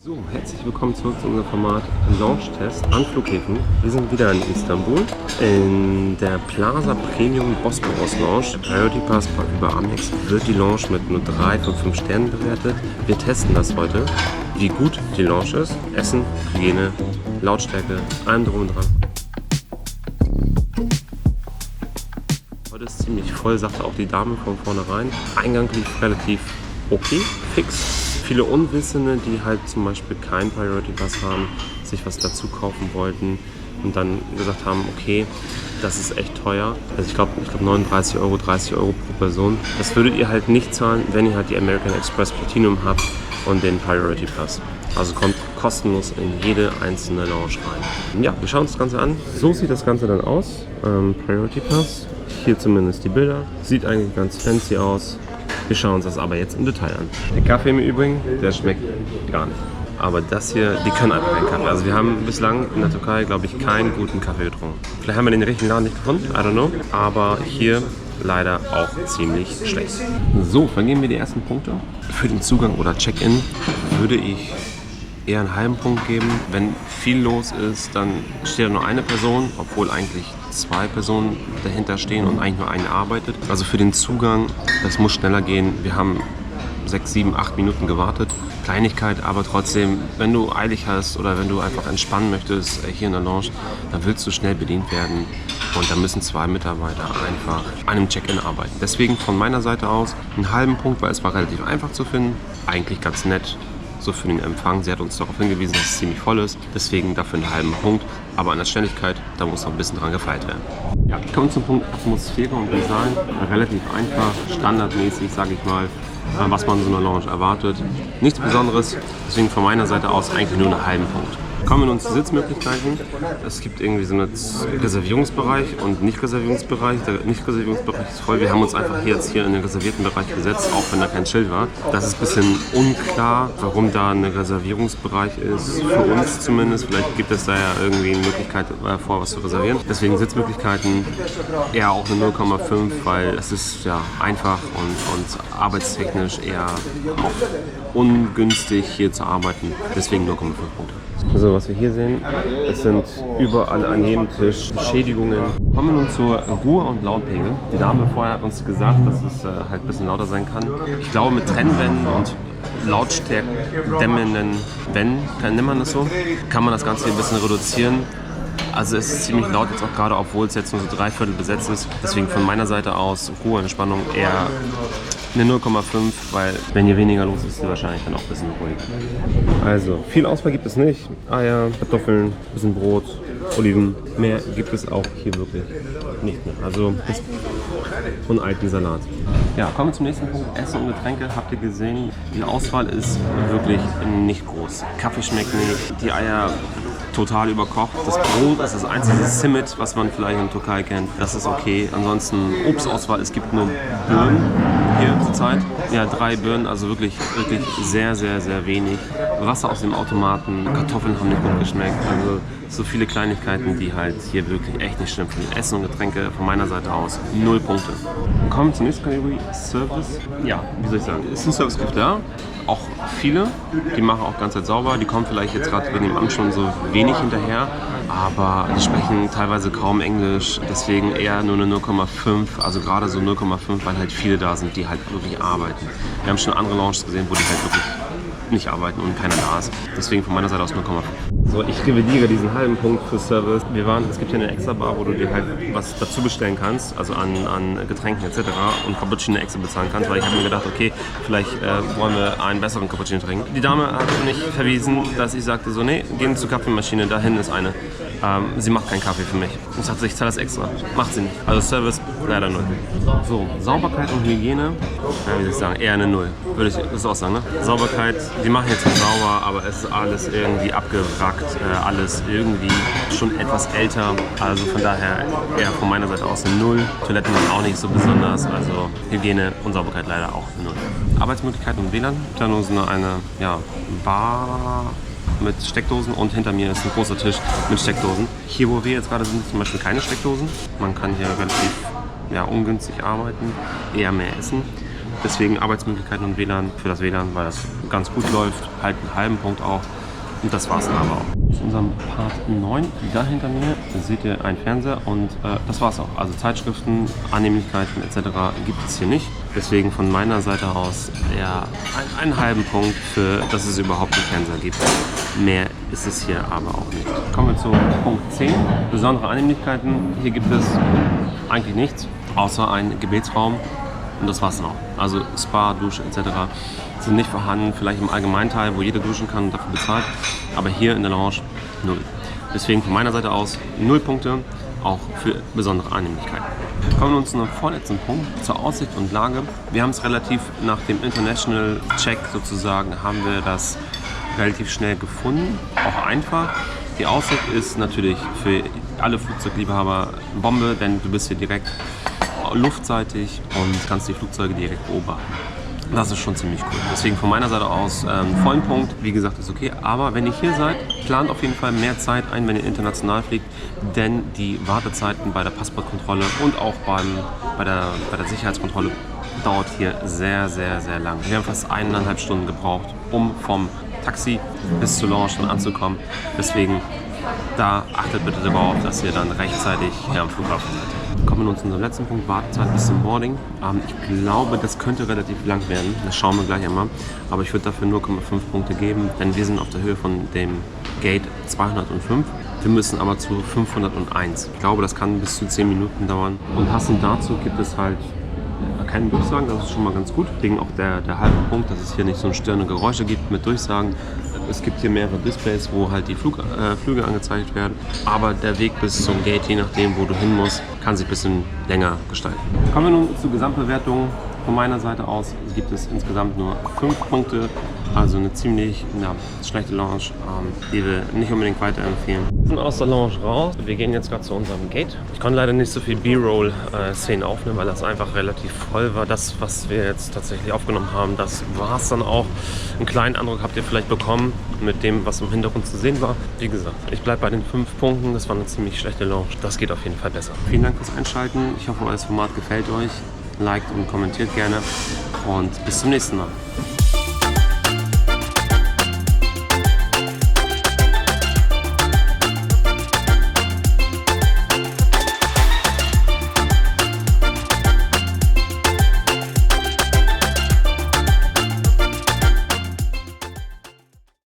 So, herzlich willkommen zurück zu unserem Format Launch-Test an Flughäfen. Wir sind wieder in Istanbul in der Plaza Premium Bosporus Lounge. Priority Pass über Amex wird die Lounge mit nur 3 von 5 Sternen bewertet. Wir testen das heute, wie gut die Lounge ist. Essen, Hygiene, Lautstärke, allem drum und dran. Heute ist ziemlich voll, sagte auch die Dame von vornherein. Eingang lief relativ okay, fix. Viele Unwissende, die halt zum Beispiel keinen Priority Pass haben, sich was dazu kaufen wollten und dann gesagt haben, okay, das ist echt teuer. Also ich glaube 39 Euro, 30 Euro pro Person. Das würdet ihr halt nicht zahlen, wenn ihr halt die American Express Platinum habt und den Priority Pass. Also kommt kostenlos in jede einzelne Lounge rein. Ja, wir schauen uns das Ganze an. So sieht das Ganze dann aus. Priority Pass. Hier zumindest die Bilder. Sieht eigentlich ganz fancy aus. Wir schauen uns das aber jetzt im Detail an. Der Kaffee im Übrigen, der schmeckt gar nicht. Aber das hier, die können einfach keinen Kaffee. Also wir haben bislang in der Türkei, glaube ich, keinen guten Kaffee getrunken. Vielleicht haben wir den richtigen Laden nicht gefunden, I don't know. Aber hier leider auch ziemlich schlecht. So, vergeben wir die ersten Punkte. Für den Zugang oder Check-in würde ich eher einen halben Punkt geben. Wenn viel los ist, dann steht nur eine Person, obwohl eigentlich 2 Personen dahinter stehen und eigentlich nur eine arbeitet. Also für den Zugang, das muss schneller gehen. Wir haben 6, 7, 8 Minuten gewartet. Kleinigkeit, aber trotzdem, wenn du eilig hast oder wenn du einfach entspannen möchtest hier in der Lounge, dann willst du schnell bedient werden und da müssen 2 Mitarbeiter einfach an einem Check-in arbeiten. Deswegen von meiner Seite aus einen halben Punkt, weil es war relativ einfach zu finden, eigentlich ganz nett. So für den Empfang. Sie hat uns darauf hingewiesen, dass es ziemlich voll ist. Deswegen dafür einen halben Punkt. Aber an der Schnelligkeit, da muss noch ein bisschen dran gefeilt werden. Ja, kommen wir zum Punkt Atmosphäre und Design. Relativ einfach, standardmäßig, sage ich mal, was man in so einer Lounge erwartet. Nichts Besonderes. Deswegen von meiner Seite aus eigentlich nur einen halben Punkt. Kommen wir nun zu Sitzmöglichkeiten. Es gibt irgendwie so einen Reservierungsbereich und Nicht-Reservierungsbereich. Der Nicht-Reservierungsbereich ist voll. Wir haben uns einfach hier in den reservierten Bereich gesetzt, auch wenn da kein Schild war. Das ist ein bisschen unklar, warum da ein Reservierungsbereich ist. Für uns zumindest. Vielleicht gibt es da ja irgendwie eine Möglichkeit vor, was zu reservieren. Deswegen Sitzmöglichkeiten eher auch eine 0,5, weil es ist ja einfach und arbeitstechnisch eher auch ungünstig hier zu arbeiten. Deswegen 0,5 Punkte. So, was wir hier sehen, es sind überall an jedem Tisch Beschädigungen. Kommen wir nun zur Ruhe- und Lautpegel. Die Dame vorher hat uns gesagt, dass es halt ein bisschen lauter sein kann. Ich glaube, mit Trennwänden und lautstärkdämmenden Wänden, nennt man das so, kann man das Ganze hier ein bisschen reduzieren. Also es ist ziemlich laut jetzt auch gerade, obwohl es jetzt nur so 3/4 besetzt ist. Deswegen von meiner Seite aus Ruhe, Entspannung eher eine 0,5, weil wenn hier weniger los ist, ist sie wahrscheinlich dann auch ein bisschen ruhiger. Also viel Auswahl gibt es nicht. Eier, Kartoffeln, bisschen Brot, Oliven. Mehr gibt es auch hier wirklich nicht mehr. Also und alten Salat. Ja, kommen wir zum nächsten Punkt. Essen und Getränke. Habt ihr gesehen, die Auswahl ist wirklich nicht groß. Kaffee schmeckt nicht, die Eier total überkocht. Das Brot ist das einzige Simit, was man vielleicht in der Türkei kennt. Das ist okay. Ansonsten Obstauswahl, es gibt nur Birnen hier zurzeit. Ja, 3 Birnen, also wirklich sehr, sehr, sehr wenig. Wasser aus dem Automaten, Kartoffeln haben nicht gut geschmeckt. Also so viele Kleinigkeiten, die halt hier wirklich echt nicht schlimm sind. Essen und Getränke von meiner Seite aus 0 Punkte. Kommen wir zur nächsten Kategorie, Service. Ja, wie soll ich sagen, ist ein Servicekraft da. Auch viele, die machen auch ganz sauber. Die kommen vielleicht jetzt gerade wegen dem Amt schon so wenig hinterher, aber die sprechen teilweise kaum Englisch, deswegen eher nur eine 0,5, also gerade so 0,5, weil halt viele da sind, die halt wirklich arbeiten. Wir haben schon andere Lounges gesehen, wo die halt wirklich nicht arbeiten und keiner da ist. Deswegen von meiner Seite aus 0,5. So, ich revidiere diesen halben Punkt für Service. Es gibt hier eine extra Bar, wo du dir halt was dazu bestellen kannst, also an Getränken etc. und Cappuccino extra bezahlen kannst, weil ich habe mir gedacht, okay, vielleicht wollen wir einen besseren Cappuccino trinken. Die Dame hat mich verwiesen, dass ich sagte so, nee, gehen zur Kaffeemaschine, da hinten ist eine. Sie macht keinen Kaffee für mich. Ich sagte, ich zahle das extra. Macht sie nicht. Also Service leider 0. So, Sauberkeit und Hygiene, wie soll ich sagen, eher eine 0. Würde ich das auch sagen, ne? Sauberkeit, die machen jetzt nicht sauber, aber es ist alles irgendwie abgewrackt, alles irgendwie schon etwas älter. Also von daher eher von meiner Seite aus eine 0. Toiletten sind auch nicht so besonders, also Hygiene und Sauberkeit leider auch eine 0. Arbeitsmöglichkeiten und WLAN. Dann ist noch eine Bar mit Steckdosen und hinter mir ist ein großer Tisch mit Steckdosen. Hier, wo wir jetzt gerade sind, zum Beispiel keine Steckdosen. Man kann hier relativ ungünstig arbeiten, eher mehr essen. Deswegen Arbeitsmöglichkeiten und WLAN für das WLAN, weil das ganz gut läuft, halt einen halben Punkt auch. Und das war's dann aber auch. Zu unserem Part 9, da hinter mir, seht ihr einen Fernseher und das war's auch. Also Zeitschriften, Annehmlichkeiten etc. gibt es hier nicht. Deswegen von meiner Seite aus eher einen halben Punkt für, dass es überhaupt einen Fernseher gibt. Mehr ist es hier aber auch nicht. Kommen wir zu Punkt 10. Besondere Annehmlichkeiten. Hier gibt es eigentlich nichts, außer einen Gebetsraum. Und das war's dann auch. Also Spa, Dusche etc. sind nicht vorhanden. Vielleicht im Allgemeinteil, wo jeder duschen kann und dafür bezahlt. Aber hier in der Lounge 0. Deswegen von meiner Seite aus 0 Punkte, auch für besondere Annehmlichkeiten. Kommen wir uns zu einem vorletzten Punkt, zur Aussicht und Lage. Wir haben es relativ nach dem International Check sozusagen, haben wir das relativ schnell gefunden, auch einfach. Die Aussicht ist natürlich für alle Flugzeugliebhaber Bombe, denn du bist hier direkt luftseitig und kannst die Flugzeuge direkt beobachten. Das ist schon ziemlich cool. Deswegen von meiner Seite aus vollen Punkt. Wie gesagt, ist okay. Aber wenn ihr hier seid, plant auf jeden Fall mehr Zeit ein, wenn ihr international fliegt. Denn die Wartezeiten bei der Passportkontrolle und auch bei der Sicherheitskontrolle dauert hier sehr, sehr, sehr lang. Wir haben fast 1,5 Stunden gebraucht, um vom Taxi bis zur Lounge dann anzukommen. Deswegen da achtet bitte darauf, dass ihr dann rechtzeitig hier am Flughafen seid. Kommen wir nun zu unserem letzten Punkt, Wartezeit bis zum Boarding. Ich glaube, das könnte relativ lang werden, das schauen wir gleich einmal. Aber ich würde dafür 0,5 Punkte geben, denn wir sind auf der Höhe von dem Gate 205. Wir müssen aber zu 501. Ich glaube, das kann bis zu 10 Minuten dauern. Und passend dazu gibt es halt keine Durchsagen, das ist schon mal ganz gut. Wegen auch der halbe Punkt, dass es hier nicht so störende Geräusche gibt mit Durchsagen. Es gibt hier mehrere Displays, wo halt die Flüge angezeigt werden. Aber der Weg bis zum Gate, je nachdem, wo du hin musst, kann sich ein bisschen länger gestalten. Kommen wir nun zur Gesamtbewertung. Von meiner Seite aus gibt es insgesamt nur 5 Punkte. Also eine ziemlich schlechte Lounge, die wir nicht unbedingt weiterempfehlen. Wir sind aus der Lounge raus. Wir gehen jetzt gerade zu unserem Gate. Ich konnte leider nicht so viel B-Roll-Szenen aufnehmen, weil das einfach relativ voll war. Das, was wir jetzt tatsächlich aufgenommen haben, das war es dann auch. Einen kleinen Eindruck habt ihr vielleicht bekommen mit dem, was im Hintergrund zu sehen war. Wie gesagt, ich bleibe bei den 5 Punkten. Das war eine ziemlich schlechte Lounge. Das geht auf jeden Fall besser. Vielen Dank fürs Einschalten. Ich hoffe, das Format gefällt euch. Liked und kommentiert gerne. Und bis zum nächsten Mal.